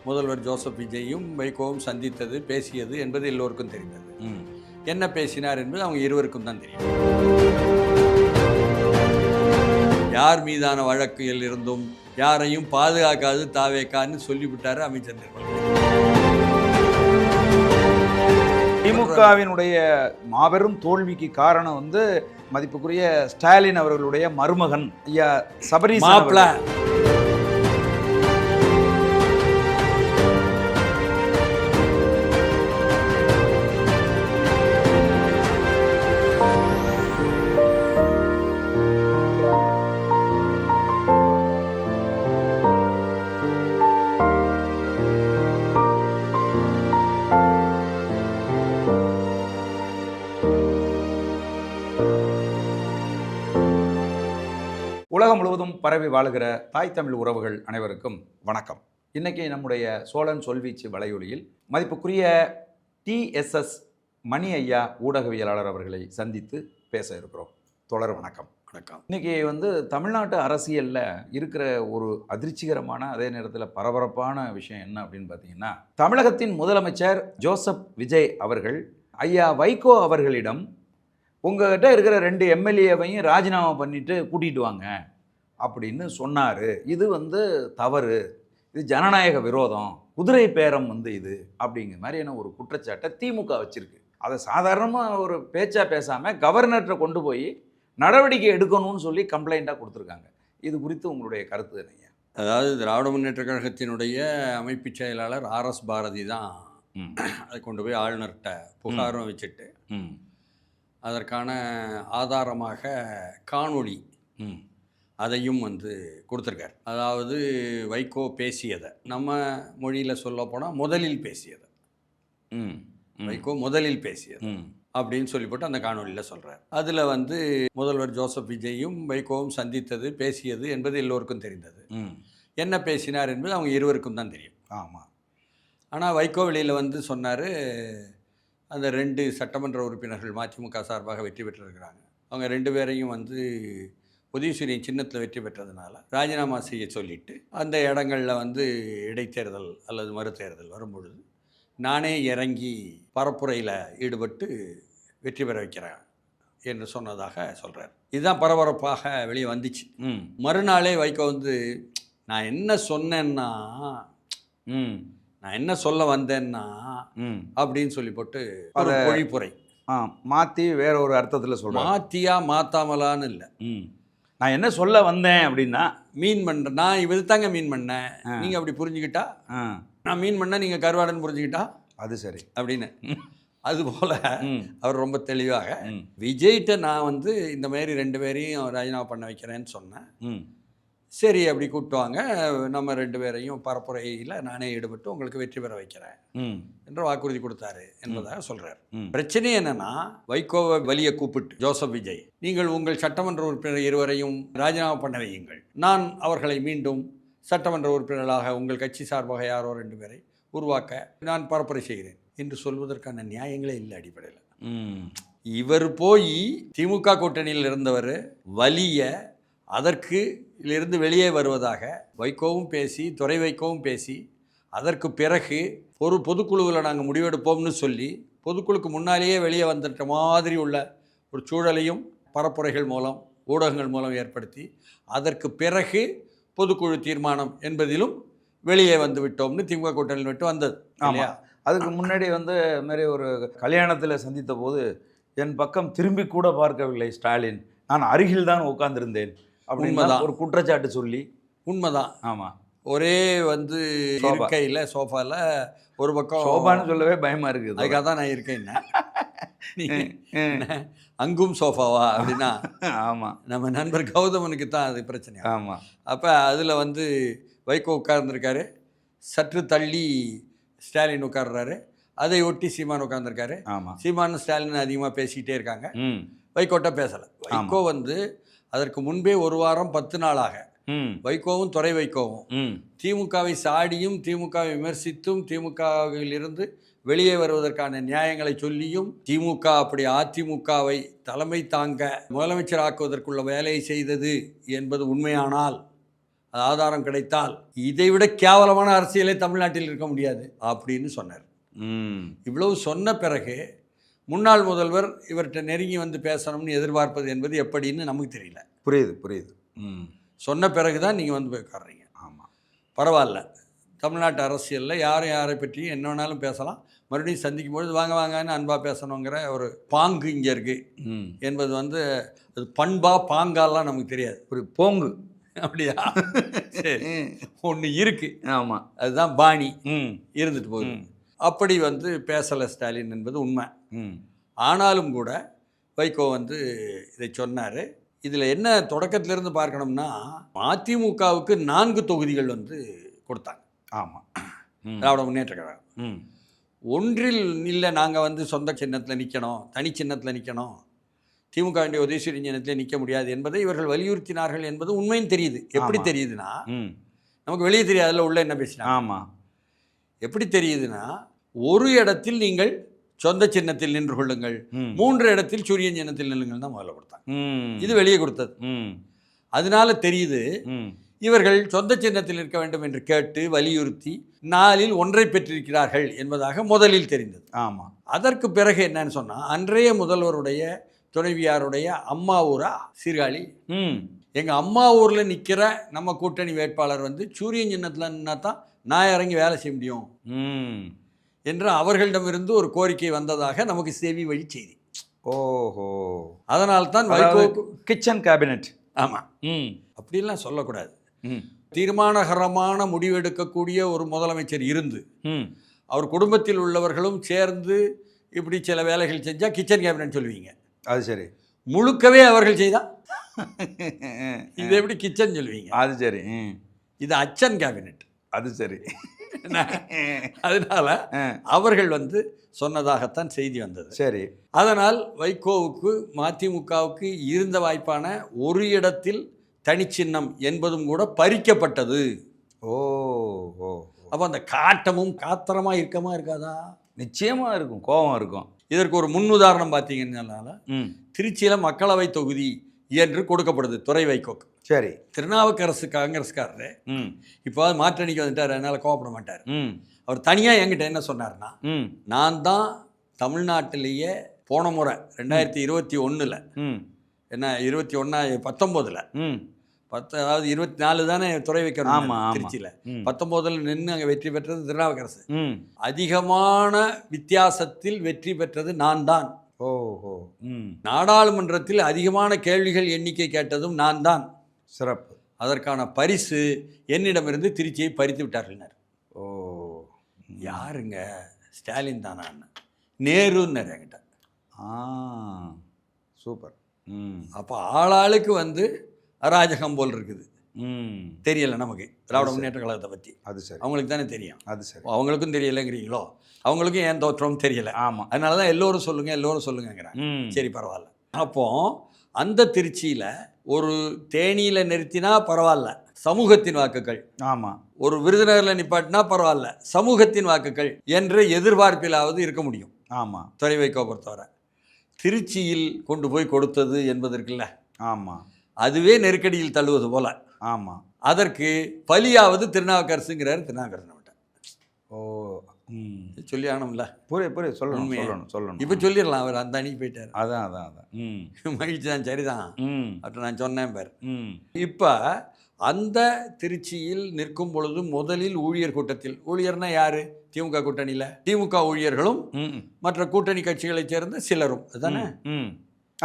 முதல்வர் ஜோசப் விஜயும் வைகோவும் சந்தித்தது, பேசியது என்பது எல்லோருக்கும் தெரிந்தது. என்ன பேசினார் என்பது அவங்க இருவருக்கும் தான் தெரியும். யார் மீதான வழக்கில் இருந்தும் யாரையும் பாதுகாக்காது தாவேக்கான்னு சொல்லிவிட்டாரு அமைச்சர் நிர்மலா. திமுகவினுடைய மாபெரும் தோல்விக்கு காரணம் மதிப்புக்குரிய ஸ்டாலின் அவர்களுடைய மருமகன் ஐயா சபரீசன் மாப்ள. உலகம் முழுவதும் பரவி வாழுகிற தாய் தமிழ் உறவுகள் அனைவருக்கும் வணக்கம். இன்னைக்கு நம்முடைய சோழன் சொல்வீச்சு வலையொலியில் மதிப்புக்குரிய TSS மணி ஐயா ஊடகவியலாளர் அவர்களை சந்தித்து பேச இருக்கிறோம். தொடர் வணக்கம். வணக்கம். இன்னைக்கு தமிழ்நாட்டு அரசியலில் இருக்கிற ஒரு அதிர்ச்சிகரமான அதே நேரத்தில் பரபரப்பான விஷயம் என்ன அப்படின்னு பார்த்தீங்கன்னா, தமிழகத்தின் முதலமைச்சர் ஜோசப் விஜய் அவர்கள் ஐயா வைகோ அவர்களிடம் உங்ககிட்ட இருக்கிற 2 MLAவையும் ராஜினாமா பண்ணிட்டு கூட்டிகிட்டு வாங்க அப்படின்னு சொன்னார். இது தவறு, இது ஜனநாயக விரோதம், குதிரை பேரம் இது அப்படிங்கிற மாதிரியான ஒரு குற்றச்சாட்டை திமுக வச்சிருக்கு. அதை சாதாரணமாக ஒரு பேச்சா பேசாமல் கவர்னர்கிட்ட கொண்டு போய் நடவடிக்கை எடுக்கணும்னு சொல்லி கம்ப்ளைண்ட்டாக கொடுத்துருக்காங்க. இது குறித்து உங்களுடைய கருத்து என்னையா? அதாவது திராவிட முன்னேற்ற கழகத்தினுடைய அமைப்பு செயலாளர் RS பாரதி தான் அதை கொண்டு போய் ஆளுநர்கிட்ட புகாரும் வச்சுட்டு அதற்கான ஆதாரமாக காணொளி அதையும் கொடுத்துருக்கார். அதாவது வைகோ பேசியதை நம்ம மொழியில் சொல்ல போனால் முதலில் பேசியதை, வைகோ முதலில் பேசியது அப்படின்னு சொல்லி போட்டு அந்த காணொலியில் சொல்கிறார். அதில் முதல்வர் ஜோசப் விஜயும் வைகோவும் சந்தித்தது, பேசியது என்பது எல்லோருக்கும் தெரிந்தது. என்ன பேசினார் என்பது அவங்க இருவருக்கும் தான் தெரியும். ஆமாம். ஆனால் வைகோ வெளியில் சொன்னார், அந்த 2 சட்டமன்ற உறுப்பினர்கள் மதிமுக சார்பாக வெற்றி பெற்றிருக்கிறாங்க, அவங்க 2 பேரையும் உதயசூரியன் சின்னத்தில் வெற்றி பெற்றதுனால ராஜினாமா செய்ய சொல்லிட்டு அந்த இடங்களில் இடைத்தேர்தல் அல்லது மறுதேர்தல் வரும்பொழுது நானே இறங்கி பரப்புரையில் ஈடுபட்டு வெற்றி பெற வைக்கிறேன் என்று சொன்னதாக சொல்கிறார். இதுதான் பரபரப்பாக வெளியே வந்துச்சு. மறுநாளே வைகோ நான் என்ன சொன்னேன்னா, நான் என்ன சொல்ல வந்தேன்னா அப்படின்னு சொல்லி போட்டு ஒரு பொழிப்புரை மாற்றி வேற ஒரு அர்த்தத்தில் சொல்கிறேன். மாற்றியா மாத்தாமலான்னு இல்லை, நான் என்ன சொல்ல வந்தேன் அப்படின்னா மீன் பண்ணுறேன், நான் இது தாங்க மீன் பண்ணேன், நீங்கள் அப்படி புரிஞ்சுக்கிட்டா, நான் மீன் பண்ண நீங்கள் கருவாடுன்னு புரிஞ்சுக்கிட்டா அது சரி அப்படின்னு. அதுபோல் அவர் ரொம்ப தெளிவாக விஜய்கிட்ட நான் இந்த மாதிரி 2 பேரையும் ராஜினாமா பண்ண வைக்கிறேன்னு சொன்னேன், சரி அப்படி கூப்பிட்டுவாங்க, நம்ம 2 பேரையும் பரப்புரையில் நானே ஈடுபட்டு உங்களுக்கு வெற்றி பெற வைக்கிறேன் என்று வாக்குறுதி கொடுத்தாரு என்பதாக சொல்கிறார். பிரச்சனை என்னன்னா, வைகோவை வலியை கூப்பிட்டு ஜோசப் விஜய், நீங்கள் உங்கள் சட்டமன்ற உறுப்பினர் 2 பேரையும் ராஜினாமா பண்ண வையுங்கள், நான் அவர்களை மீண்டும் சட்டமன்ற உறுப்பினர்களாக உங்கள் கட்சி சார்பாக யாரோ 2 பேரை உருவாக்க நான் பரப்புரை செய்கிறேன் என்று சொல்வதற்கான நியாயங்களே இல்லை அடிப்படையில். இவர் போய் திமுக கூட்டணியில் இருந்தவர் வலிய அதற்கு இருந்து வெளியே வருவதாக வைகோவும் பேசி, துரை வைகோவும் பேசி, அதற்கு பிறகு ஒரு பொதுக்குழுவில் நாங்கள் முடிவெடுப்போம்னு சொல்லி பொதுக்குழுக்கு முன்னாலேயே வெளியே வந்துட்ட மாதிரி உள்ள ஒரு சூழலையும் பரப்புரைகள் மூலம் ஊடகங்கள் மூலம் ஏற்படுத்தி அதற்கு பிறகு பொதுக்குழு தீர்மானம் என்பதிலும் வெளியே விட்டோம்னு திமுக கூட்டணியில் விட்டு வந்தது இல்லையா? அதுக்கு முன்னாடி மாதிரி ஒரு கல்யாணத்தில் சந்தித்த போது என் பக்கம் திரும்பி கூட பார்க்கவில்லை ஸ்டாலின், நான் அருகில் தான் உட்கார்ந்திருந்தேன் அப்படின்னு ஒரு குற்றச்சாட்டு சொல்லி. உண்மைதான். ஆமாம். ஒரே இருக்கையில் சோஃபாவில் ஒரு பக்கம், சோஃபான்னு சொல்லவே பயமாக இருக்குது, அதுக்காக தான் நான் இருக்கேன், அங்கும் சோஃபாவா அப்படின்னா. ஆமாம், நம்ம நண்பர் கௌதமனுக்கு தான் அது பிரச்சனை. ஆமாம். அப்போ அதில் வைகோ உட்கார்ந்துருக்காரு, சற்று தள்ளி ஸ்டாலின் உட்கார்றாரு, அதை ஒட்டி சீமான் உட்கார்ந்துருக்காரு. ஆமாம். சீமானும் ஸ்டாலின் அதிகமாக பேசிக்கிட்டே இருக்காங்க, வைகோட்ட பேசலை. வைகோ அதற்கு முன்பே 1 வாரம் 10 நாளாக வைகோவும் துரை வைகோவும் திமுகவை சாடியும் திமுகவை விமர்சித்தும் திமுகவில் இருந்து வெளியே வருவதற்கான நியாயங்களை சொல்லியும் திமுக அப்படி அதிமுகவை தலைமை தாங்க முதலமைச்சர் ஆக்குவதற்குள்ள வேலையை செய்தது என்பது உண்மையானால் ஆதாரம் கிடைத்தால் இதைவிட கேவலமான அரசியலே தமிழ்நாட்டில் இருக்க முடியாது அப்படின்னு சொன்னார். இவ்வளவு சொன்ன பிறகு முன்னாள் முதல்வர் இவர்கிட்ட நெருங்கி வந்து பேசணும்னு எதிர்பார்ப்பது என்பது எப்படின்னு நமக்கு தெரியல. புரியுது. சொன்ன பிறகு தான் நீங்கள் வந்து போய் உட்கார்றீங்க. ஆமாம், பரவாயில்ல, தமிழ்நாட்டு அரசியலில் யாரை பற்றியும் என்ன வேணாலும் பேசலாம், மறுபடியும் சந்திக்கும் பொழுது வாங்கன்னு அன்பாக பேசணுங்கிற ஒரு பாங்கு இங்கே இருக்குது என்பது வந்து அது பண்பா பாங்காலாம் நமக்கு தெரியாது. ஒரு போங்கு அப்படியா? சரி, ஒன்று இருக்குது. ஆமாம், அதுதான் பாணி இருந்துட்டு போகுது. அப்படி வந்து பேசலை ஸ்டாலின் என்பது உண்மை. ஆனாலும் கூட வைகோ வந்து இதை சொன்னார். இதில் என்ன தொடக்கத்திலிருந்து பார்க்கணும்னா, அதிமுகவுக்கு 4 தொகுதிகள் வந்து கொடுத்தாங்க. ஆமாம், திராவிட முன்னேற்ற கழகம். ஒன்றில் இல்லை, நாங்கள் வந்து சொந்த சின்னத்தில் நிற்கணும், தனி சின்னத்தில் நிற்கணும், திமுக வேண்டிய உதயசூரியன் சின்னத்தில் நிற்க முடியாது என்பதை இவர்கள் வலியுறுத்தினார்கள் என்பது உண்மையும் தெரியுது. எப்படி தெரியுதுன்னா, நமக்கு வெளியே தெரியாதுல உள்ள என்ன பேசினா. ஆமாம், எப்படி தெரியுதுன்னா, ஒரு இடத்தில் நீங்கள் சொந்த சின்னத்தில் நின்று கொள்ளுங்கள், 3 இடத்தில் சூரியன் சின்னத்தில் நில்லுங்கள் தான் முதல்ல கொடுத்தாங்க. இது வெளியே கொடுத்தது. அதனால தெரியுது இவர்கள் சொந்த சின்னத்தில் இருக்க வேண்டும் என்று கேட்டு வலியுறுத்தி 4இல் 1 பெற்றிருக்கிறார்கள் என்பதாக முதலில் தெரிந்தது. ஆமாம். அதற்கு பிறகு என்னன்னு சொன்னால், அன்றைய முதல்வருடைய துணைவியாருடைய அம்மா ஊரா சீர்காழி, எங்கள் அம்மா ஊரில் நிற்கிற நம்ம கூட்டணி வேட்பாளர் வந்து சூரியன் சின்னத்தில் நின்னா தான் நான் இறங்கி வேலை செய்ய முடியும் என்று அவர்களிடமிருந்து ஒரு கோரிக்கை வந்ததாக நமக்கு செவி வழி செய்தி. ஓஹோ, அதனால்தான் வைகோ கிச்சன் கேபினெட். ஆமாம், அப்படிலாம் சொல்லக்கூடாது. தீர்மானகரமான முடிவெடுக்கக்கூடிய ஒரு முதலமைச்சர் இருந்து அவர் குடும்பத்தில் உள்ளவர்களும் சேர்ந்து இப்படி சில வேலைகள் செஞ்சால் கிச்சன் கேபினட் சொல்லுவீங்க. அது சரி. முழுக்கவே அவர்கள் செய்தா இது எப்படி கிச்சன் சொல்லுவீங்க? அது சரி. இது அச்சன் கேபினட். அது சரி. அதனால அவர்கள் வந்து சொன்னதாகத்தான் செய்தி வந்தது. சரி. அதனால் வைகோவுக்கு மதிமுகவுக்கு இருந்த வாய்ப்பான ஒரு இடத்தில் தனிச்சின்னம் என்பதும் கூட பறிக்கப்பட்டது. ஓ, அப்போ அந்த காட்டமும் காத்திரமா இருக்கமா இருக்காதா? நிச்சயமா இருக்கும், கோபம் இருக்கும். இதற்கு ஒரு முன் உதாரணம் பார்த்தீங்கன்னா, திருச்சியில் மக்களவை தொகுதி என்று கொடுக்கப்படுது துறை வைகோக்கு. சரி. திருநாவுக்கரசு காங்கிரஸ்காரரு இப்போ மாற்றணிக்கு வந்துட்டார், அதனால் கோவப்பட மாட்டார். அவர் தனியாக என்கிட்ட என்ன சொன்னார்னா, நான் தான் தமிழ்நாட்டிலேயே போன முறை 2021 என்ன 19 அதாவது 24 தானே துறை வைக்கணும் திருச்சியில், 19 நின்று அங்கே வெற்றி பெற்றது திருநாவுக்கரசு. அதிகமான வித்தியாசத்தில் வெற்றி பெற்றது நான் தான். ஓஹோ. நாடாளுமன்றத்தில் அதிகமான கேள்விகள் எண்ணிக்கை கேட்டதும் நான் தான். சிறப்பு. அதற்கான பரிசு என்னிடமிருந்து திருச்சியை பறித்து விட்டார்கள். ஓ, யாருங்க? ஸ்டாலின் தானான்னு நேருன்னார் என்கிட்ட. சூப்பர். அப்போ ஆளாளுக்கு வந்து அராஜகம் போல் இருக்குது. தெரியலை நமக்கு திராவிட முன்னேற்ற கழகத்தை பற்றி. அது சரி, அவங்களுக்கு தானே தெரியும். அது சரி. அவங்களுக்கும் தெரியலைங்கிறீங்களோ? அவங்களுக்கும் ஏன் தோற்றம் தெரியலை. ஆமாம், அதனால தான் எல்லோரும் சொல்லுங்கிறாங்க. சரி, பரவாயில்ல. அப்போ அந்த திருச்சியில் ஒரு தேனியில் நிறுத்தினா பரவாயில்ல, சமூகத்தின் வாக்குகள். ஆமாம். ஒரு விருதுநகரில் நிப்பாட்டினா பரவாயில்ல, சமூகத்தின் வாக்குகள் என்ற எதிர்பார்ப்பிலாவது இருக்க முடியும். ஆமாம். துறை வைகோ பொறுத்தவரை திருச்சியில் கொண்டு போய் கொடுத்தது என்பதற்குல்ல, ஆமாம், அதுவே நெருக்கடியில் தள்ளுவது போல. ஆமாம். அதற்கு பலியாவது திருநாவுக்கரசுங்கிறார். திருநாவுக்கரசு ஓ, சொல்லி ஆகணும்ல. புரிய சொல்லணும். இப்போ சொல்லிடலாம், அவர் அந்த அணிக்கு போயிட்டார். அதான் மகிழ்ச்சி தான், சரிதான். அப்படி நான் சொன்னேன் பார். இப்போ அந்த திருச்சியில் நிற்கும் பொழுது முதலில் ஊழியர் கூட்டத்தில், ஊழியர்னா யாரு? திமுக கூட்டணியில் திமுக ஊழியர்களும் மற்ற கூட்டணி கட்சிகளைச் சேர்ந்த சிலரும் அதுதானே.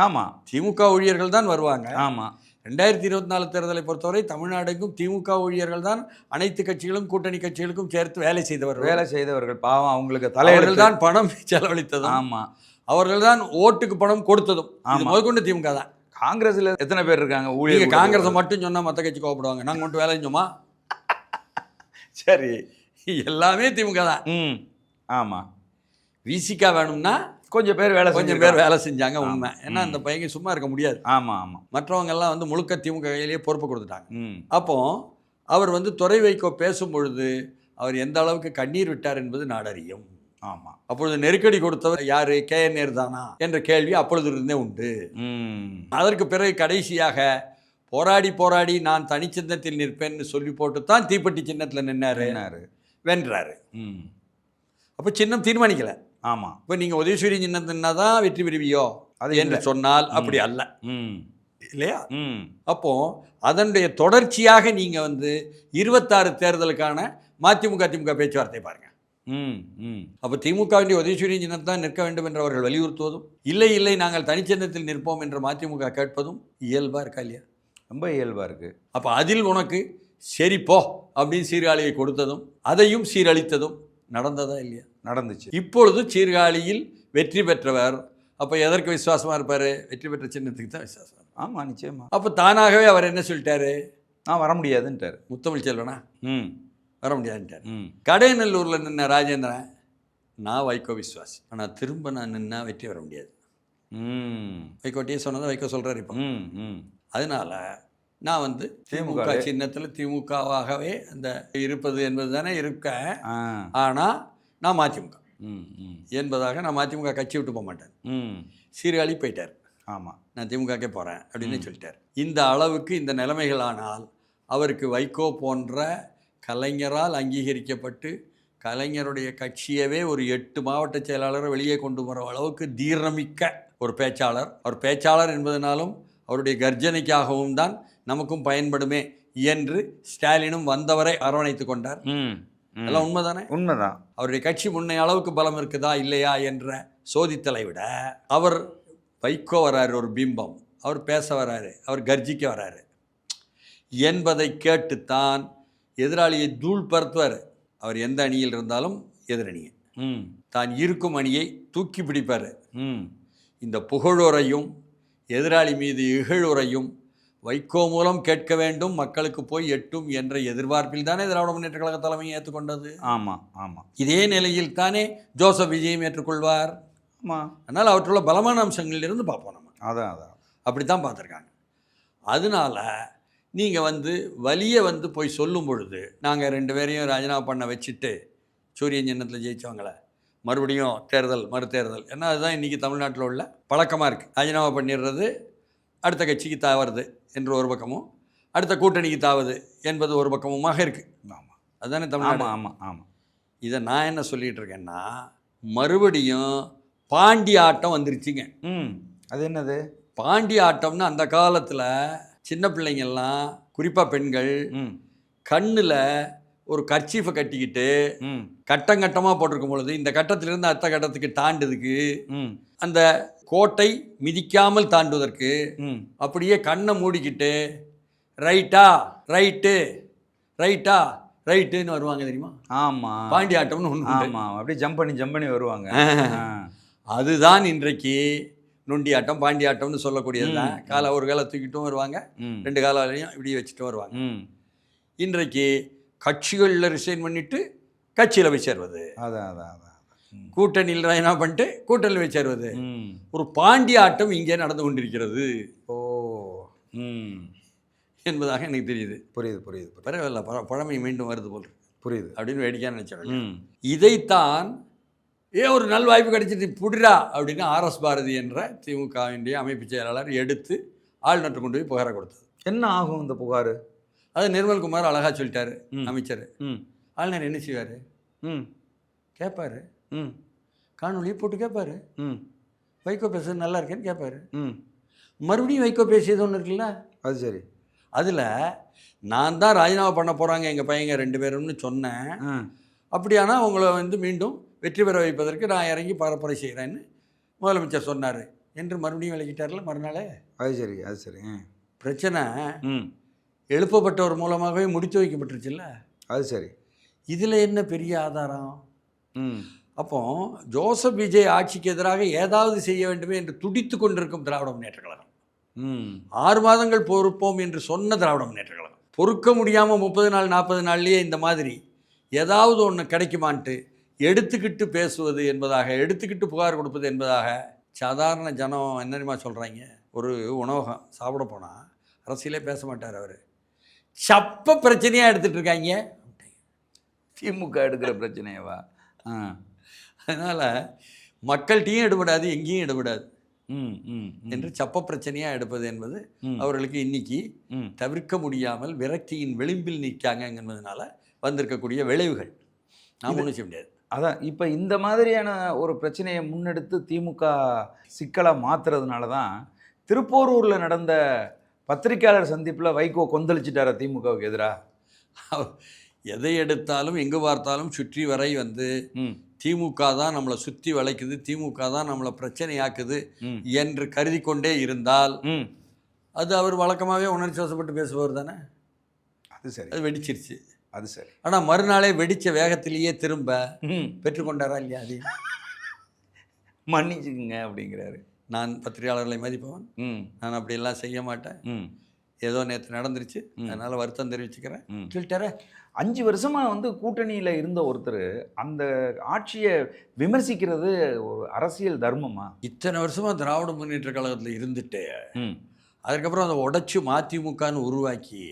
ஆமாம், திமுக ஊழியர்கள் தான் வருவாங்க. ஆமாம். 2024 தேர்தலை பொறுத்தவரை தமிழ்நாடுக்கும் திமுக ஊழியர்கள் தான் அனைத்து கட்சிகளும் கூட்டணி கட்சிகளுக்கும் சேர்த்து வேலை செய்தவர்கள். பாவம், அவங்களுக்கு தலைவர்கள் தான் பணம் செலவழித்ததும். ஆமாம், அவர்கள் தான் ஓட்டுக்கு பணம் கொடுத்ததும். முதற்கொண்டு திமுக தான். காங்கிரஸ்ல எத்தனை பேர் இருக்காங்க ஊழியர்? காங்கிரஸை மட்டும் சொன்னால் மற்ற கட்சி கோவப்படுவாங்க. நாங்கள் மட்டும் வேலை செஞ்சோமா? சரி, எல்லாமே திமுக தான். ஆமாம். விசிகா வேணும்னா கொஞ்சம் பேர் வேலை செஞ்சாங்க, உண்மை. ஏன்னா அந்த பையங்க சும்மா இருக்க முடியாது. ஆமாம். மற்றவங்க எல்லாம் வந்து முழுக்க திமுக கையிலேயே பொறுப்பு கொடுத்துட்டாங்க. அப்போ அவர் வந்து துறை வைகோ பேசும் பொழுது அவர் எந்த அளவுக்கு கண்ணீர் விட்டார் என்பது நாடறியும். ஆமாம். அப்பொழுது நெருக்கடி கொடுத்தவர் யாரு? KN தானா என்ற கேள்வி அப்பொழுது இருந்தே உண்டு. அதற்கு பிறகு கடைசியாக போராடி போராடி நான் தனிச்சின்னத்தில் நிற்பேன்னு சொல்லி போட்டு தான் தீப்பெட்டி சின்னத்தில் நின்னாரு, வென்றாரு. அப்போ சின்னம் தீர்மானிக்கலை. ஆமாம். இப்போ நீங்கள் உதயசூரிய சின்னம் நின்னா தான் வெற்றி பெறுவியோ அது என்று சொன்னால் அப்படி அல்ல இல்லையா? அப்போ அதனுடைய தொடர்ச்சியாக நீங்கள் வந்து 26 தேர்தலுக்கான மதிமுக திமுக பேச்சுவார்த்தை பாருங்க. அப்போ திமுகவின் உதயசூரிய சின்னம் தான் நிற்க வேண்டும் என்று அவர்கள் வலியுறுத்துவதும், இல்லை இல்லை நாங்கள் தனிச்சின்னத்தில் நிற்போம் என்று மதிமுக கேட்பதும் இயல்பாக இருக்கா இல்லையா? ரொம்ப இயல்பாக இருக்குது. அப்போ அதில் உனக்கு சரி போ அப்படின்னு சீர்காழியை கொடுத்ததும் அதையும் சீரழித்ததும் நடந்ததா இல்லையா? நடந்துச்சு. இப்பொழுது சீர்காழியில் வெற்றி பெற்றவர் அப்போ எதற்கு விசுவாசமாக இருப்பார்? வெற்றி பெற்ற சின்னத்துக்கு தான் விசுவாசம். ஆமாம், நிச்சயமா. அப்போ தானாகவே அவர் என்ன சொல்லிட்டாரு? நான் வர முடியாதுன்ட்டார். முத்தமிழ் செல்வனா வர முடியாதுன்ட்டார். கடையநல்லூரில் நின்ன ராஜேந்திரன் நான் வைகோ விசுவாசி, ஆனால் திரும்ப நான் நின்னா வெற்றி வர முடியாது. வைகோட்டியே சொன்னதை வைகோ சொல்கிறார் இப்போ. அதனால நான் வந்து திமுக சின்னத்தில் திமுகவாகவே அந்த இருப்பது என்பது தானே இருக்க, ஆனால் நான் மதிமுக என்பதாக நான் மதிமுக கட்சி விட்டு போக மாட்டேன். சீர்காழி போயிட்டார். ஆமாம், நான் திமுகக்கே போகிறேன் அப்படின்னு சொல்லிட்டார். இந்த அளவுக்கு இந்த நிலைமைகள் ஆனால் அவருக்கு வைகோ போன்ற கலைஞரால் அங்கீகரிக்கப்பட்டு கலைஞருடைய கட்சியவே ஒரு 8 மாவட்ட செயலாளரை வெளியே கொண்டு போகிற அளவுக்கு தீர்ணமிக்க ஒரு பேச்சாளர். அவர் பேச்சாளர் என்பதனாலும் அவருடைய கர்ஜனைக்காகவும் தான் நமக்கும் பயன்படுமே என்று ஸ்டாலினும் வந்தவரை அரவணைத்து கொண்டார். எல்லாம் உண்மைதானே? உண்மைதான். அவருடைய கட்சி முன்னைய அளவுக்கு பலம் இருக்குதா இல்லையா என்ற சோதித்தலை விட அவர் வைகோ வராரு, ஒரு பிம்பம், அவர் பேச வராரு, அவர் கர்ஜிக்க வராரு என்பதை கேட்டுத்தான் எதிராளியை தூள் பருத்துவார். அவர் எந்த அணியில் இருந்தாலும் எதிரணியை தான் இருக்கும் அணியை தூக்கி பிடிப்பார். இந்த புகழுரையும் எதிராளி மீது இகழுரையும் வைகோ மூலம் கேட்க வேண்டும், மக்களுக்கு போய் எட்டும் என்ற எதிர்பார்ப்பில் தானே திராவிட முன்னேற்ற கழக தலைமையை ஏற்றுக்கொண்டது. ஆமாம் ஆமாம். இதே நிலையில் தானே ஜோசப் விஜயும் ஏற்றுக்கொள்வார். ஆமாம். அதனால் அவற்றுள்ள பலமான அம்சங்களிலிருந்து பார்ப்போம் நம்ம. அதான் அப்படி தான் பார்த்துருக்காங்க. அதனால் நீங்கள் வந்து வலியை வந்து போய் சொல்லும் பொழுது நாங்கள் 2 பேரையும் ராஜினாமா பண்ண வச்சுட்டு சூரியன் சின்னத்தில் ஜெயிச்சவங்கள மறுபடியும் தேர்தல் மறுதேர்தல், ஏன்னா அதுதான் இன்றைக்கி தமிழ்நாட்டில் உள்ள பழக்கமாக இருக்குது. ராஜினாமா பண்ணிடுறது, அடுத்த கட்சிக்கு தாவறது என்று ஒரு பக்கமும், அடுத்த கூட்டணிக்கு தாவது என்பது ஒரு பக்கமுமாக இருக்குது. ஆமாம், அதுதானே தமிழ்நாடு. ஆமாம் ஆமாம். இதை நான் என்ன சொல்லிகிட்டு இருக்கேன்னா, மறுபடியும் பாண்டி ஆட்டம் வந்துருச்சுங்க. அது என்னது பாண்டி ஆட்டம்னு? அந்த காலத்தில் சின்ன பிள்ளைங்கள்லாம், குறிப்பாக பெண்கள், கண்ணில் ஒரு கர்ச்சீஃபை கட்டிக்கிட்டு கட்டங்கட்டமாக போட்டிருக்கும் பொழுது இந்த கட்டத்திலிருந்து அடுத்த கட்டத்துக்கு தாண்டுறதுக்கு, அந்த கோட்டை மிதிக்காமல் தாண்டுவதற்கு அப்படியே கண்ணை மூடிக்கிட்டு ரைட்டா ரைட்டு ரைட்டா ரைட்டுன்னு வருவாங்க தெரியுமா? ஆமாம், பாண்டி ஆட்டம்னு ஒன்று. ஆமாம், அப்படியே ஜம்ப் பண்ணி வருவாங்க. அதுதான் இன்றைக்கு நொண்டி ஆட்டம் பாண்டி ஆட்டம்னு சொல்லக்கூடியது தான். காலை ஒரு காலை தூக்கிட்டும் வருவாங்க, 2 காலையும் இப்படி வச்சுட்டும் வருவாங்க. இன்றைக்கு கட்சிகளில் ரிசைன் பண்ணிவிட்டு கட்சியில் போய் சேர்வது, அதான் கூட்டணியில் என்ன பண்ணிட்டு கூட்டணியில் போய் சேர்வது, ஒரு பாண்டி ஆட்டம் இங்கே நடந்து கொண்டிருக்கிறது. ஓ என்பதாக எனக்கு தெரியுது. புரியுது. பரவாயில்ல, பழமை மீண்டும் வருது போல் புரியுது அப்படின்னு வேடிக்கையாக நினச்சாங்க. இதைத்தான் ஒரு நல் வாய்ப்பு கிடைச்சிட்டு புடிரா அப்படின்னு RS பாரதி என்ற திமுகவினுடைய அமைப்பு செயலாளர் எடுத்து ஆளுநர்கிட்ட கொண்டு போய் புகாரை கொடுத்தது. என்ன ஆகும் இந்த புகார்? அது நிர்மல்குமார் அழகாக சொல்லிட்டாரு, அமைச்சர். ஆளுநர் என்ன செய்வார்? கேட்பாரு, காணொலியை போட்டு கேட்பாரு, வைகோ பேசுறது நல்லா இருக்கேன்னு கேட்பாரு. மறுபடியும் வைகோ பேசியது ஒன்று இருக்குல்ல, அது சரி. அதில் நான் தான் ராஜினாமா பண்ண போகிறாங்க எங்கள் பையங்க 2 பேரும்னு சொன்னேன், அப்படியானா அவங்கள வந்து மீண்டும் வெற்றி பெற வைப்பதற்கு நான் இறங்கி பரப்புரை செய்கிறேன்னு முதலமைச்சர் சொன்னார் என்று மறுபடியும் விளக்கிட்டார்ல மறுநாளே. அது சரி. பிரச்சனை எழுப்பப்பட்டவர் மூலமாகவே முடித்து வைக்கப்பட்டுருச்சுல்ல. அது சரி. இதில் என்ன பெரிய ஆதாரம்? அப்போ ஜோசப் விஜய் ஆட்சிக்கு எதிராக ஏதாவது செய்ய வேண்டுமே என்று துடித்து கொண்டிருக்கும் திராவிட முன்னேற்ற கழகம், 6 மாதங்கள் பொறுப்போம் என்று சொன்ன திராவிட முன்னேற்ற கழகம், பொறுக்க முடியாமல் 30 நாள் 40 நாள்லேயே இந்த மாதிரி ஏதாவது ஒன்று கிடைக்குமான்ட்டு எடுத்துக்கிட்டு பேசுவது என்பதாக, எடுத்துக்கிட்டு புகார் கொடுப்பது என்பதாக சாதாரண ஜனம் என்ன தெரியுமா சொல்கிறாங்க? ஒரு உணவகம் சாப்பிட போனால் அரசியலே பேச மாட்டார் அவர், சப்ப பிரச்சனையாக எடுத்துகிட்டு இருக்காங்க. திமுக எடுக்கிற பிரச்சனையவா? அதனால் மக்கள்கிட்டையும் எடுபடாது, எங்கேயும் எடுபடாது. என்று சப்ப பிரச்சனையாக எடுப்பது என்பது அவர்களுக்கு இன்னைக்கு தவிர்க்க முடியாமல் விரக்தியின் விளிம்பில் நிற்காங்க என்பதனால வந்திருக்கக்கூடிய விளைவுகள். நாம் ஒன்றும் செய்ய முடியாது. அதான் இப்போ இந்த மாதிரியான ஒரு பிரச்சனையை முன்னெடுத்து திமுக சிக்கலாக மாற்றுறதுனால தான் திருப்போரூரில் நடந்த பத்திரிகையாளர் சந்திப்பில் வைகோ கொந்தளிச்சிட்டார திமுகவுக்கு எதிராக. எதை எடுத்தாலும் எங்கு பார்த்தாலும் சுற்றி வரை வந்து திமுக தான் நம்மளை சுற்றி வளைக்குது, திமுக தான் நம்மளை பிரச்சனையாக்குது என்று கருதி கொண்டே இருந்தால் அது அவர் வழக்கமாகவே உணர்ச்சி வசப்பட்டு பேசுபவர் தானே. அது சரி, அது வெடிச்சிருச்சு. அது சரி. ஆனால் மறுநாளே வெடித்த வேகத்திலேயே திரும்ப பெற்றுக்கொண்டாரா இல்லையா? அது மன்னிச்சுக்குங்க அப்படிங்கிறாரு. நான் பத்திரிகையாளர்களை மதிப்பவன், நான் அப்படியெல்லாம் செய்ய மாட்டேன், ஏதோ நேற்று நடந்துருச்சு அதனால் வருத்தம் தெரிவிச்சுக்கிறேன் சொல்லிட்டார. 5 வருஷமாக வந்து கூட்டணியில் இருந்த ஒருத்தர் அந்த ஆட்சியை விமர்சிக்கிறது ஒரு அரசியல் தர்மமா? இத்தனை வருஷமாக திராவிட முன்னேற்ற கழகத்தில் இருந்துட்டு அதுக்கப்புறம் அதை உடைச்சு மதிமுகன்னு உருவாக்கி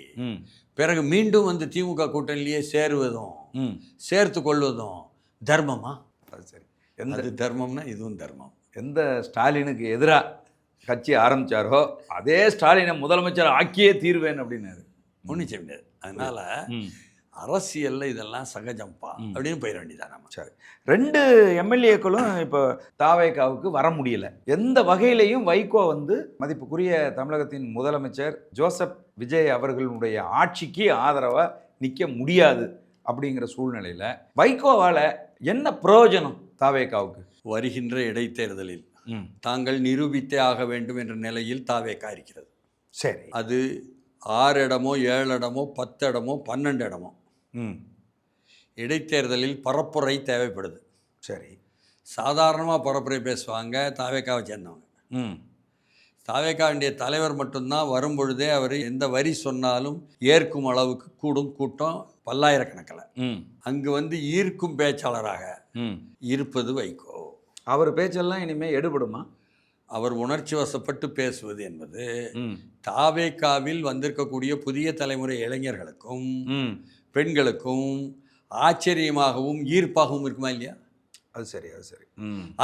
பிறகு மீண்டும் வந்து திமுக கூட்டணியிலேயே சேருவதும் சேர்த்து கொள்வதும் தர்மமா? அது சரி. எந்த தர்மம்னா இதுவும் தர்மம். எந்த ஸ்டாலினுக்கு எதிராக கட்சி ஆரம்பித்தாரோ அதே ஸ்டாலினை முதலமைச்சர் ஆக்கியே தீர்வேன் அப்படின்னாரு. ஒன்றும் செய்ய முடியாது. அதனால் அரசியலில் இதெல்லாம் சகஜம்பா அப்படின்னு போயிட வேண்டியதான் நம்ம. சரி, 2 எம்எல்ஏக்களும் இப்போ தாவேகாவுக்கு வர முடியல. எந்த வகையிலையும் வைகோ வந்து மதிப்புக்குரிய தமிழகத்தின் முதலமைச்சர் ஜோசப் விஜய் அவர்களுடைய ஆட்சிக்கு ஆதரவாக நிற்க முடியாது அப்படிங்கிற சூழ்நிலையில் வைகோவால் என்ன பிரயோஜனம் தாவேகாவுக்கு? வருகின்ற இடைத்தேர்தலில் தாங்கள் நிரூபித்தே ஆக வேண்டும் என்ற நிலையில் தாவேகா இருக்கிறது. சரி, அது 6 இடமோ 7 இடமோ 10 இடமோ 12 இடமோ இடைத்தேர்தலில் பரப்புரை தேவைப்படுது. சரி, சாதாரணமாக பரப்புரை பேசுவாங்க தாவேகாவை சேர்ந்தவங்க. தாவேகாவுடைய தலைவர் மட்டும்தான் வரும்பொழுதே அவர் எந்த வரி சொன்னாலும் ஏற்கும் அளவுக்கு கூடும் கூட்டம் பல்லாயிரக்கணக்கில். அங்கு வந்து ஈர்க்கும் பேச்சாளராக இருப்பது வைகோ. அவர் பேச்செல்லாம் இனிமேல் எடுபடுமா? அவர் உணர்ச்சி வசப்பட்டு பேசுவது என்பது தாவேகாவில் வந்திருக்கக்கூடிய புதிய தலைமுறை இளைஞர்களுக்கும் பெண்களுக்கும் ஆச்சரியமாகவும் ஈர்ப்பாகவும் இருக்குமா இல்லையா? அது சரி, அது சரி.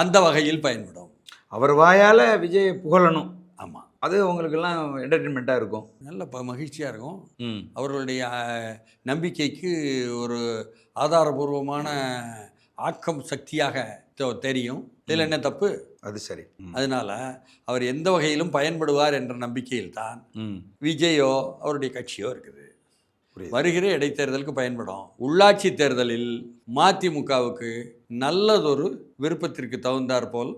அந்த வகையில் பயன்படும். அவர் வாயால் விஜயை புகழணும். ஆமாம், அது உங்களுக்கெல்லாம் என்டர்டெயின்மெண்ட்டாக இருக்கும், நல்ல மகிழ்ச்சியாக இருக்கும். அவர்களுடைய நம்பிக்கைக்கு ஒரு ஆதாரபூர்வமான ஆக்கம் சக்தியாக தெரியும். இதில் என்ன தப்பு? அது சரி. அதனால அவர் எந்த வகையிலும் பயன்படுவார் என்ற நம்பிக்கையில் தான் விஜயோ அவருடைய கட்சியோ இருக்குது. வருகிற இடைத்தேர்தலுக்கு பயன்படும். உள்ளாட்சி தேர்தலில் மதிமுகவுக்கு நல்லதொரு விருப்பத்திற்கு தகுந்தாற் போல்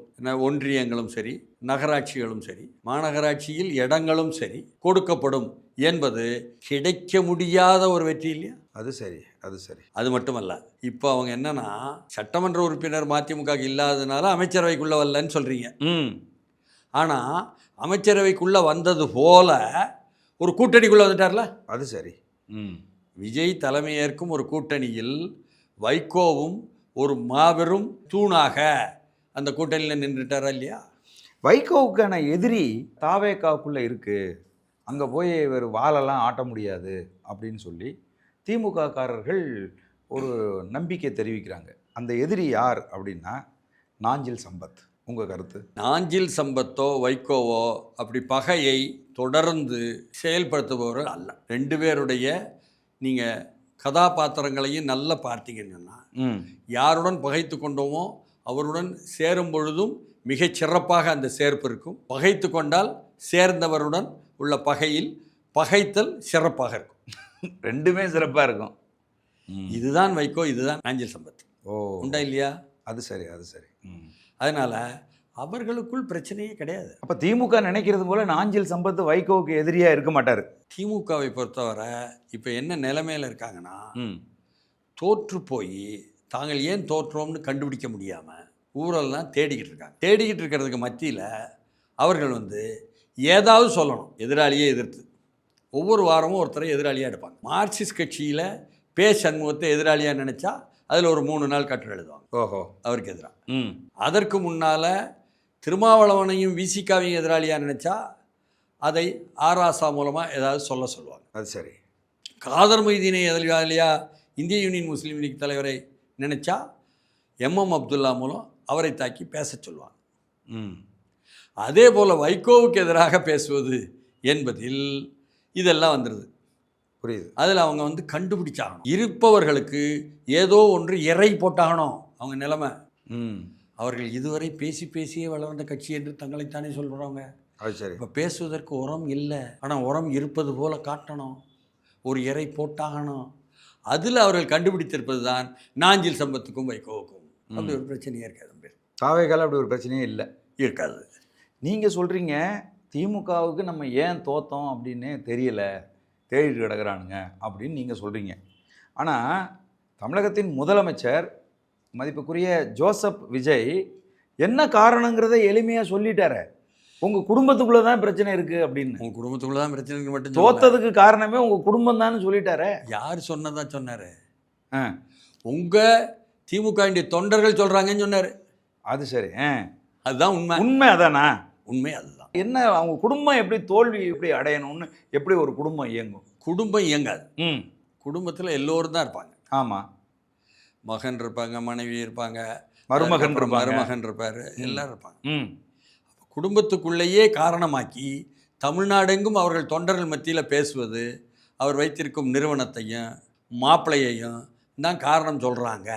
ஒன்றியங்களும் சரி, நகராட்சிகளும் சரி, மாநகராட்சியில் இடங்களும் சரி கொடுக்கப்படும் என்பது கிடைக்க முடியாத ஒரு வெற்றி இல்லையா? அது சரி, அது சரி. அது மட்டுமல்ல, இப்போ அவங்க என்னன்னா சட்டமன்ற உறுப்பினர் மதிமுக இல்லாததுனால அமைச்சரவைக்குள்ளே வரலன்னு சொல்கிறீங்க. ஆனால் அமைச்சரவைக்குள்ளே வந்தது போல ஒரு கூட்டணிக்குள்ளே வந்துட்டார்ல. அது சரி. விஜய் தலைமையேற்கும் ஒரு கூட்டணியில் வைகோவும் ஒரு மாபெரும் தூணாக அந்த கூட்டணியில் நின்றுட்டாரா இல்லையா? வைகோவுக்கான எதிரி தாவேகாவுக்குள்ளே இருக்குது, அங்கே போய் இவர் வாழெல்லாம் ஆட்ட முடியாது அப்படின்னு சொல்லி திமுக காரர்கள் ஒரு நம்பிக்கை தெரிவிக்கிறாங்க. அந்த எதிரி யார் அப்படின்னா நாஞ்சில் சம்பத். உங்கள் கருத்து? நாஞ்சில் சம்பத்தோ வைகோவோ அப்படி பகையை தொடர்ந்து செயல்படுத்துபவர்கள் அல்ல. 2 பேருடைய நீங்கள் கதாபாத்திரங்களையும் நல்லா பார்த்தீங்கன்னா யாருடன் பகைத்து கொண்டோமோ அவருடன் சேரும் பொழுதும் மிகச் சிறப்பாக அந்த சேர்ப்பு இருக்கும். பகைத்து கொண்டால் சேர்ந்தவருடன் உள்ள பகையில் பகைத்தல் சிறப்பாக இருக்கும். 2மே சிறப்பாக இருக்கும். இதுதான் வைகோ, இதுதான் நாஞ்சில் சம்பத். உண்டா இல்லையா? அது சரி, அது சரி. அதனால் அவர்களுக்குள் பிரச்சனையே கிடையாது. அப்போ திமுக நினைக்கிறது போல நாஞ்சில் சம்பத் வைகோவுக்கு எதிரியாக இருக்க மாட்டார். திமுகவை பொறுத்தவரை இப்போ என்ன நிலைமையில் இருக்காங்கன்னா, தோற்று போய் தாங்கள் ஏன் தோற்றோம்னு கண்டுபிடிக்க முடியாமல் ஊரெல்லாம் தேடிக்கிட்டு இருக்காங்க. தேடிக்கிட்டு இருக்கிறதுக்கு மத்தியில் அவர்கள் வந்து ஏதாவது சொல்லணும், எதிராளியே எதிர்த்து. ஒவ்வொரு வாரமும் ஒருத்தரை எதிராளியாக எடுப்பாங்க. மார்க்சிஸ்ட் கட்சியில் பே சண்முகத்தை எதிராளியாக நினச்சா அதில் ஒரு 3 நாள் கட்டுரை எழுதுவாங்க. ஓஹோ, அவருக்கு எதிராக. அதற்கு முன்னால் திருமாவளவனையும் விசிகாவையும் எதிராளியாக நினச்சா அதை ஆராசா மூலமாக ஏதாவது சொல்லுவாங்க. அது சரி. காதர் மொய்தீனை எதிராளியாக இந்திய யூனியன் முஸ்லீம் லீக் தலைவரை நினச்சா MM அப்துல்லா மூலம் அவரை தாக்கி பேச சொல்லுவாங்க. அதே போல் வைகோவுக்கு எதிராக பேசுவது என்பதில் இதெல்லாம் வந்துடுது. புரியுது. அதில் அவங்க வந்து கண்டுபிடிச்சாகணும். இருப்பவர்களுக்கு ஏதோ ஒன்று இறை போட்டாகணும். அவங்க நிலைமை. அவர்கள் இதுவரை பேசி பேசியே வளர்ந்த கட்சி என்று தங்களைத்தானே சொல்கிறாங்க. அது சரி. இப்போ பேசுவதற்கு உரம் இல்லை, ஆனால் உரம் இருப்பது போல் காட்டணும், ஒரு இறை போட்டாகணும். அதில் அவர்கள் கண்டுபிடித்திருப்பது தான் நாஞ்சில் சம்பத்துக்கும் வைகோவுக்கும் அப்படி ஒரு பிரச்சனையே இருக்காது. தாவேகால அப்படி ஒரு பிரச்சனையே இல்லை, இருக்காது. நீங்கள் சொல்கிறீங்க திமுகவுக்கு நம்ம ஏன் தோத்தோம் அப்படின்னு தெரியல, தேடிட்டு கிடக்கிறானுங்க அப்படின்னு நீங்கள் சொல்கிறீங்க. ஆனால் தமிழகத்தின் முதலமைச்சர் மதிப்புக்குரிய ஜோசப் விஜய் என்ன காரணங்கிறத எளிமையாக சொல்லிட்டாரு. உங்கள் குடும்பத்துக்குள்ளே தான் பிரச்சனை இருக்குது அப்படின்னு. உங்கள் குடும்பத்துக்குள்ளே தான் பிரச்சனை இருக்குது மட்டும் தோத்ததுக்கு காரணமே உங்கள் குடும்பம் தான் சொல்லிட்டாரு. யார் சொன்னதான் சொன்னார்? உங்கள் திமுக தொண்டர்கள் சொல்கிறாங்கன்னு சொன்னார். அது சரி. அதுதான் உண்மை. உண்மை அதானா? உண்மை அதுதான். என்ன அவங்க குடும்பம் எப்படி தோல்வி எப்படி அடையணும்னு எப்படி ஒரு குடும்பம் இயங்கும்? குடும்பம் இயங்காது. குடும்பத்தில் எல்லோரும் தான் இருப்பாங்க. ஆமாம். மகன் இருப்பாங்க, மனைவி இருப்பாங்க, மருமகன் இருப்பார், எல்லாரும் இருப்பாங்க. குடும்பத்துக்குள்ளேயே காரணமாக்கி தமிழ்நாடெங்கும் அவர்கள் தொண்டர்கள் மத்தியில் பேசுவது, அவர் வைத்திருக்கும் நிறுவனத்தையும் மாப்பிள்ளையையும் தான் காரணம் சொல்கிறாங்க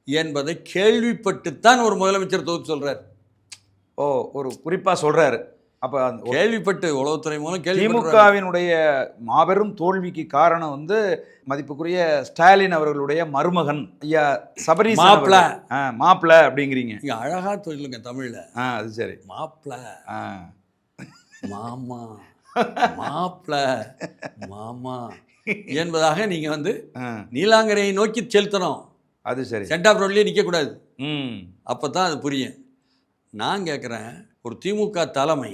என்பதை கேள்விப்பட்டுத்தான் ஒரு முதலமைச்சர் தொகுத்து சொல்கிறார். ஓ, ஒரு குறிப்பாக சொல்கிறாரு. அப்போ கேள்விப்பட்டு உளவுத்துறை மூலம் திமுகவினுடைய மாபெரும் தோல்விக்கு காரணம் வந்து மதிப்புக்குரிய ஸ்டாலின் அவர்களுடைய மருமகன் ஐயா சபரி மாப்பிள்ள அப்படிங்கிறீங்க. இங்கே அழகாக சொல்லுங்க தமிழில். அது சரி. மாப்பிள்ள, மாமா, மாப்பிள்ள, மாமா என்பதாக நீங்கள் வந்து நீலாங்கரையை நோக்கி செலுத்தணும். அது சரி. சென்டாப் ரோட்லேயே நிற்கக்கூடாது. அப்போ தான் அது புரியும். நான் கேட்குறேன், ஒரு திமுக தலைமை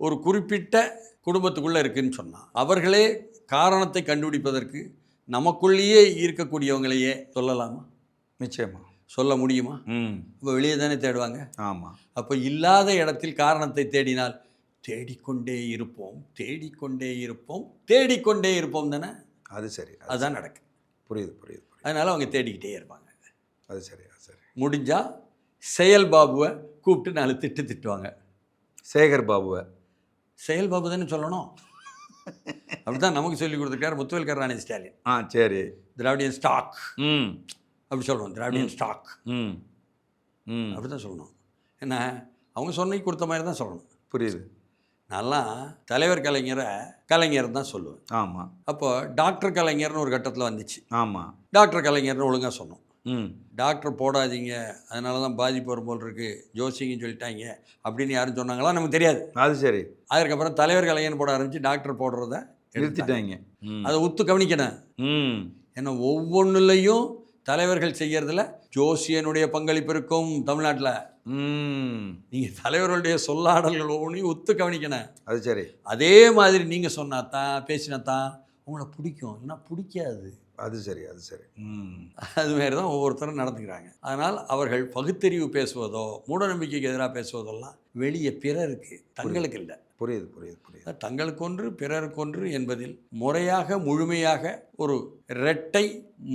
ஒரு குறிப்பிட்ட குடும்பத்துக்குள்ளே இருக்குதுன்னு சொன்னால் அவர்களே காரணத்தை கண்டுபிடிப்பதற்கு நமக்குள்ளேயே இருக்கக்கூடியவங்களையே சொல்லலாமா? நிச்சயமாக சொல்ல முடியுமா? இப்போ வெளியே தானே தேடுவாங்க. ஆமாம். அப்போ இல்லாத இடத்தில் காரணத்தை தேடினால் தேடிக்கொண்டே இருப்போம், தேடிக்கொண்டே இருப்போம், தேடிக்கொண்டே இருப்போம் தானே. அது சரி. அதுதான் நடக்கு. புரியுது புரியுது. அதனால் அவங்க தேடிக்கிட்டே இருப்பாங்க. அது சரி. அது சரி. முடிஞ்சால் செயல் பாபுவை கூப்பிட்டு 4 திட்டுவாங்க. சேகர் பாபுவை செயல் பாபு தானே சொல்லணும். அப்படி தான் நமக்கு சொல்லி கொடுத்துருக்காரு முத்துவேல் கருணாநிதி ஸ்டாலின். சரி. திராவிடியன் ஸ்டாக் அப்படி சொல்லணும். திராவிடியன் ஸ்டாக் அப்படி தான் சொல்லணும். என்ன அவங்க சொன்ன கொடுத்த மாதிரி தான் சொல்லணும். புரியுது. நல்லா தலைவர் கலைஞர் தான் சொல்லுவேன். ஆமாம். அப்போ டாக்டர் கலைஞர்னு ஒரு கட்டத்தில் வந்துச்சு. ஆமாம். டாக்டர் கலைஞர்னு ஒழுங்காக சொன்னோம். டாக்டர் போடாதீங்க, அதனால தான் பாதிப்பு வரும் போல் இருக்குது, ஜோசிங்கன்னு சொல்லிட்டாங்க அப்படின்னு யாரும் சொன்னாங்களா நமக்கு தெரியாது. அது சரி. அதுக்கப்புறம் தலைவர் கலைஞர் போட ஆரம்பித்து டாக்டர் போடுறத நிறுத்திட்டாங்க. அதை உத்து கவனிக்கணும். ஏன்னா ஒவ்வொன்றுலையும் தலைவர்கள் செய்கிறதுல ஜோசியனுடைய பங்களிப்பு இருக்கும் தமிழ்நாட்டில். நீங்கள் தலைவர்களுடைய சொல்லாடல்கள் ஒவ்வொன்றையும் ஒத்து கவனிக்கணும். அது சரி. அதே மாதிரி நீங்கள் சொன்னாதான் பேசினாதான் உங்களை பிடிக்கும், இல்லைன்னா பிடிக்காது. அது சரி. அது சரி. அதுமாரி தான் ஒவ்வொருத்தரும் நடந்துக்கிறாங்க. அதனால் அவர்கள் பகுத்தறிவு பேசுவதோ மூடநம்பிக்கைக்கு எதிராக பேசுவதெல்லாம் வெளியே பிறருக்கு, தங்களுக்கு இல்லை. புரியுது புரியுது புரியுது. தங்களுக்கொன்று பிறருக்கொன்று என்பதில் முறையாக முழுமையாக ஒரு இரட்டை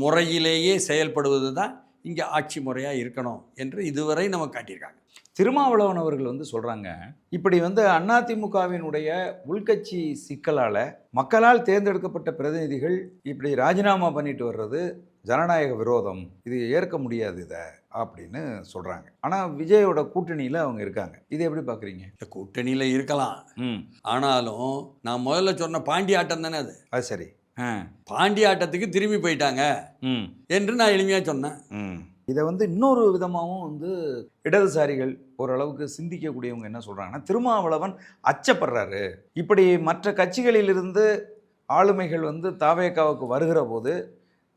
முறையிலேயே செயல்படுவது தான் இங்கே ஆட்சி முறையாக இருக்கணும் என்று இதுவரை நம்ம காட்டியிருக்காங்க. திருமாவளவன் அவர்கள் வந்து சொல்கிறாங்க, இப்படி வந்து அதிமுகவினுடைய உள்கட்சி சிக்கலால் மக்களால் தேர்ந்தெடுக்கப்பட்ட பிரதிநிதிகள் இப்படி ராஜினாமா பண்ணிட்டு வர்றது ஜனநாயக விரோதம், இது ஏற்க முடியாது இதை அப்படின்னு சொல்கிறாங்க. ஆனால் விஜயோட கூட்டணியில் அவங்க இருக்காங்க. இதை எப்படி பார்க்குறீங்க? இந்த கூட்டணியில் இருக்கலாம், ஆனாலும் நான் முதல்ல சொன்ன பாண்டி ஆட்டம் தானே அது. அது சரி. பாண்டி ஆட்டத்துக்கு திரும்பி போயிட்டாங்க என்று நான் எளிமையாக சொன்னேன். இதை வந்து இன்னொரு விதமாகவும் வந்து இடதுசாரிகள் ஓரளவுக்கு சிந்திக்கக்கூடியவங்க என்ன சொல்கிறாங்கன்னா, திருமாவளவன் அச்சப்படுறாரு, இப்படி மற்ற கட்சிகளிலிருந்து ஆளுமைகள் வந்து தாவேகாவுக்கு வருகிற போது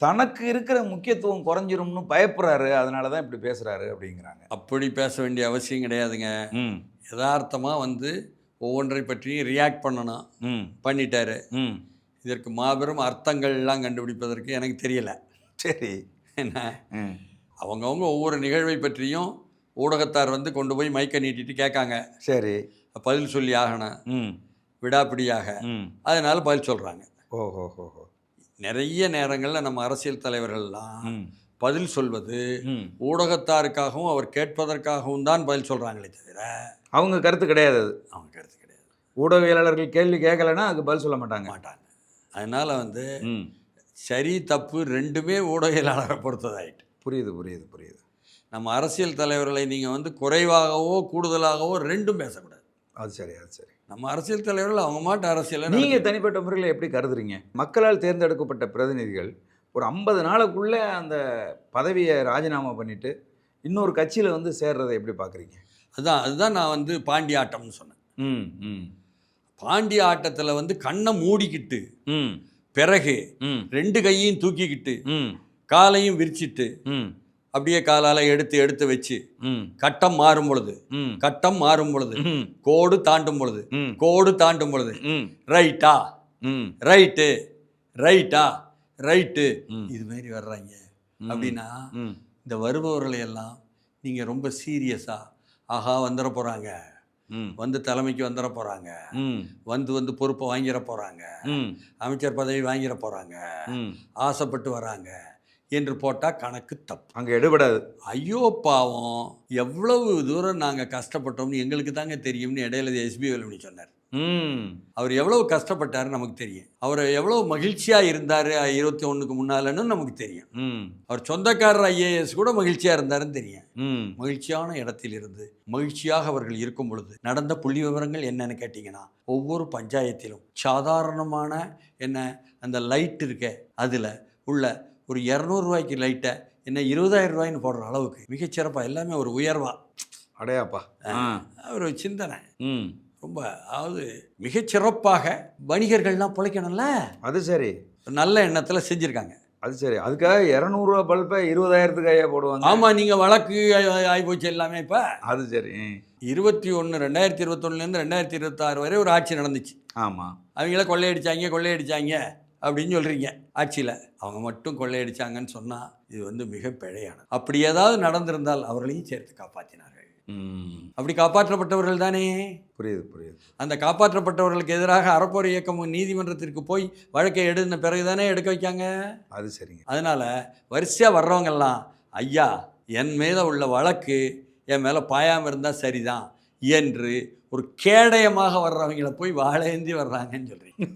தனக்கு இருக்கிற முக்கியத்துவம் குறைஞ்சிரும்னு பயப்படுறாரு, அதனால தான் இப்படி பேசுகிறாரு அப்படிங்கிறாங்க. அப்படி பேச வேண்டிய அவசியம் கிடையாதுங்க. யதார்த்தமாக வந்து ஒவ்வொன்றை பற்றியும் ரியாக்ட் பண்ணணும். பண்ணிட்டாரு. இதற்கு மாபெரும் அர்த்தங்கள்லாம் கண்டுபிடிப்பதற்கு எனக்கு தெரியலை. சரி. என்ன அவங்கவுங்க ஒவ்வொரு நிகழ்வை பற்றியும் ஊடகத்தார் வந்து கொண்டு போய் மைக்கை நீட்டிட்டு கேட்காங்க. சரி. பதில் சொல்லி ஆகணும் விடாப்பிடியாக. அதனால பதில் சொல்கிறாங்க. ஓஹோஹோ. நிறைய நேரங்களில் நம்ம அரசியல் தலைவர்கள்லாம் பதில் சொல்வது ஊடகத்தாருக்காகவும் அவர் கேட்பதற்காகவும் தான் பதில் சொல்கிறாங்களே தவிர அவங்க கருத்து கிடையாது. அது அவங்க கருத்து கிடையாது. ஊடகவியலாளர்கள் கேள்வி கேட்கலைன்னா அதுக்கு பதில் சொல்ல மாட்டாங்க. அதனால் வந்து சரி தப்பு ரெண்டுமே ஊடகவியலாளரை பொறுத்ததாயிட்டு. புரியுது. நம்ம அரசியல் தலைவர்களை நீங்கள் வந்து குறைவாகவோ கூடுதலாகவோ ரெண்டும் பேசக்கூடாது. அது சரி. நம்ம அரசியல் தலைவர்கள் அவங்க மாட்டு அரசியலை நீங்கள் தனிப்பட்ட முறையில் எப்படி கருதுறீங்க? மக்களால் தேர்ந்தெடுக்கப்பட்ட பிரதிநிதிகள் ஒரு 50 நாளுக்குள்ளே அந்த பதவியை ராஜினாமா பண்ணிவிட்டு இன்னொரு கட்சியில் வந்து சேர்றதை எப்படி பார்க்குறீங்க? அதுதான் நான் வந்து பாண்டி ஆட்டம்னு சொன்னேன். பாண்டி ஆட்டத்தில் வந்து கண்ணை மூடிக்கிட்டு பிறகு 2 கையையும் தூக்கிக்கிட்டு காலையும் விரிச்சிட்டு அப்படியே காலால் எடுத்து வச்சு கட்டம் மாறும் பொழுது கோடு தாண்டும் பொழுது ரைட்டா ரைட்டு இது மாதிரி வர்றாங்க அப்படின்னா இந்த வருபவர்களை எல்லாம் நீங்கள் ரொம்ப சீரியஸா ஆஹா வந்துட போகிறாங்க, வந்து தலைமைக்கு வந்துட போகிறாங்க, வந்து பொறுப்பை வாங்கிட போகிறாங்க, அமைச்சர் பதவி வாங்கிட போகிறாங்க, ஆசைப்பட்டு வராங்க என்று போட்டால் கணக்கு தப்பு. அங்கே எடுபடாது. ஐயோ பாவம், எவ்வளவு தூரம் நாங்கள் கஷ்டப்பட்டோம்னு எங்களுக்கு தாங்க தெரியும்னு இடையில எஸ்பி வேலுமணி சொன்னார். அவர் எவ்வளவு கஷ்டப்பட்டாரு நமக்கு தெரியும். அவர் எவ்வளவு மகிழ்ச்சியாக இருந்தார் 21க்கு முன்னாலன்னு நமக்கு தெரியும். அவர் சொந்தக்காரர் ஐஏஎஸ் கூட மகிழ்ச்சியாக இருந்தாருன்னு தெரியும். மகிழ்ச்சியான இடத்தில் இருந்து மகிழ்ச்சியாக அவர்கள் இருக்கும் பொழுது நடந்த புள்ளி விவரங்கள் என்னன்னு கேட்டிங்கன்னா, ஒவ்வொரு பஞ்சாயத்திலும் சாதாரணமான அந்த லைட் இருக்க அதில் உள்ள ஒரு 200 ரூபாய்க்கு லைட்டை 20,000 ரூபாய்ன்னு போடுற அளவுக்கு மிகச்சிறப்பாக எல்லாமே ஒரு உயர்வா அடையாப்பா ஒரு சிந்தனை ரொம்ப, அதாவது மிகச்சிறப்பாக வணிகர்கள்லாம் பிழைக்கணும்ல. அது சரி, நல்ல எண்ணத்தில் செஞ்சுருக்காங்க. அது சரி. அதுக்காக 200 ரூபா பல்பை 20,000க்கு ஐயா போடுவாங்க. ஆமாம், நீங்கள் வழக்கு ஆகிப்போச்சு எல்லாமே. இப்போ அது சரி. 2021 2026 வரை ஒரு ஆட்சி நடந்துச்சு. ஆமாம், அவங்கள கொள்ளையடிச்சாங்க அப்படின்னு சொல்கிறீங்க. ஆட்சியில் அவங்க மட்டும் கொள்ளையடிச்சாங்கன்னு சொன்னால் இது வந்து மிக பிழையானது. அப்படி ஏதாவது நடந்திருந்தால் அவர்களையும் சேர்த்து காப்பாற்றினார்கள். அப்படி காப்பாற்றப்பட்டவர்கள் தானே. புரியுது. அந்த காப்பாற்றப்பட்டவர்களுக்கு எதிராக அறப்போர் இயக்கம் நீதிமன்றத்திற்கு போய் வழக்கை எடுத்த பிறகு தானே எடுக்க வைக்காங்க. அது சரிங்க. அதனால் வரிசையாக வர்றவங்கெல்லாம் ஐயா என் மேலே உள்ள வழக்கு என் மேலே பாயாமல் இருந்தால் சரிதான் என்று ஒரு கேடயமாக வர்றவங்கள போய் வாழேந்தி வர்றாங்கன்னு சொல்கிறீங்க.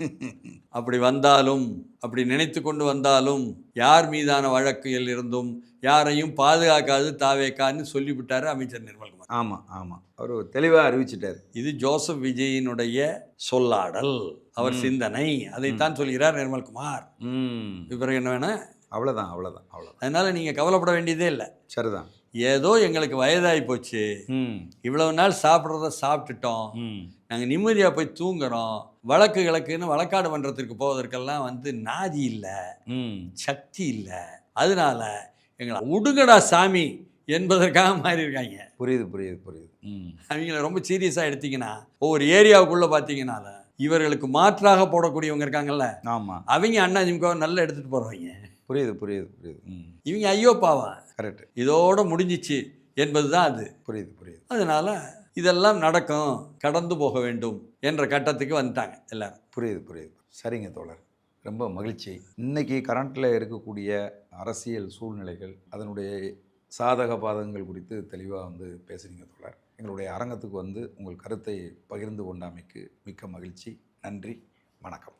அப்படி வந்தாலும், அப்படி நினைத்து கொண்டு வந்தாலும் யார் மீதான வழக்குகள் இருந்தும் யாரையும் பாதுகாக்காது தாவேக்கான்னு சொல்லிவிட்டார் அமைச்சர் நிர்மல்குமார். ஆமாம், அவர் தெளிவாக அறிவிச்சிட்டார். இது ஜோசப் விஜயினுடைய சொல்லாடல், அவர் சிந்தனை, அதைத்தான் சொல்கிறார் நிர்மல்குமார். பிறகு என்ன வேணும்? அவ்வளோதான். அதனால் நீங்கள் கவலைப்பட வேண்டியதே இல்லை. சரிதான். ஏதோ எங்களுக்கு வயதாகி போச்சு, இவ்வளவு நாள் சாப்பிட்றத சாப்பிட்டுட்டோம், நாங்கள் நிம்மதியாக போய் தூங்குறோம், வழக்குன்னு வழக்காடு மன்றத்திற்கு போவதற்கெல்லாம் வந்து நாதி இல்லை, சக்தி இல்லை, அதனால எங்களை உடுங்கடா சாமி என்பதற்காக மாறி இருக்காங்க. புரியுது. அவங்கள ரொம்ப சீரியஸாக எடுத்தீங்கன்னா ஒவ்வொரு ஏரியாவுக்குள்ளே பார்த்தீங்கன்னால இவர்களுக்கு மாற்றாக போடக்கூடியவங்க இருக்காங்கல்ல. ஆமாம், அவங்க அண்ணா திமுக நல்லா எடுத்துகிட்டு போகிறவங்க. புரியுது. இவங்க ஐயோ பாவம், கரெக்ட், இதோட முடிஞ்சிச்சு என்பது தான் அது. புரியுது. அதனால இதெல்லாம் நடக்கும், கடந்து போக வேண்டும் என்ற கட்டத்துக்கு வந்துட்டாங்க எல்லாரும். புரியுது. சரிங்க தோழர், ரொம்ப மகிழ்ச்சி. இன்னைக்கு கரண்ட்டில் இருக்கக்கூடிய அரசியல் சூழ்நிலைகள், அதனுடைய சாதக பாதகங்கள் குறித்து தெளிவாக வந்து பேசுகிறீங்க தோழர். எங்களுடைய அரங்கத்துக்கு வந்து உங்கள் கருத்தை பகிர்ந்து கொண்டாமைக்கு மிக்க மகிழ்ச்சி. நன்றி, வணக்கம்.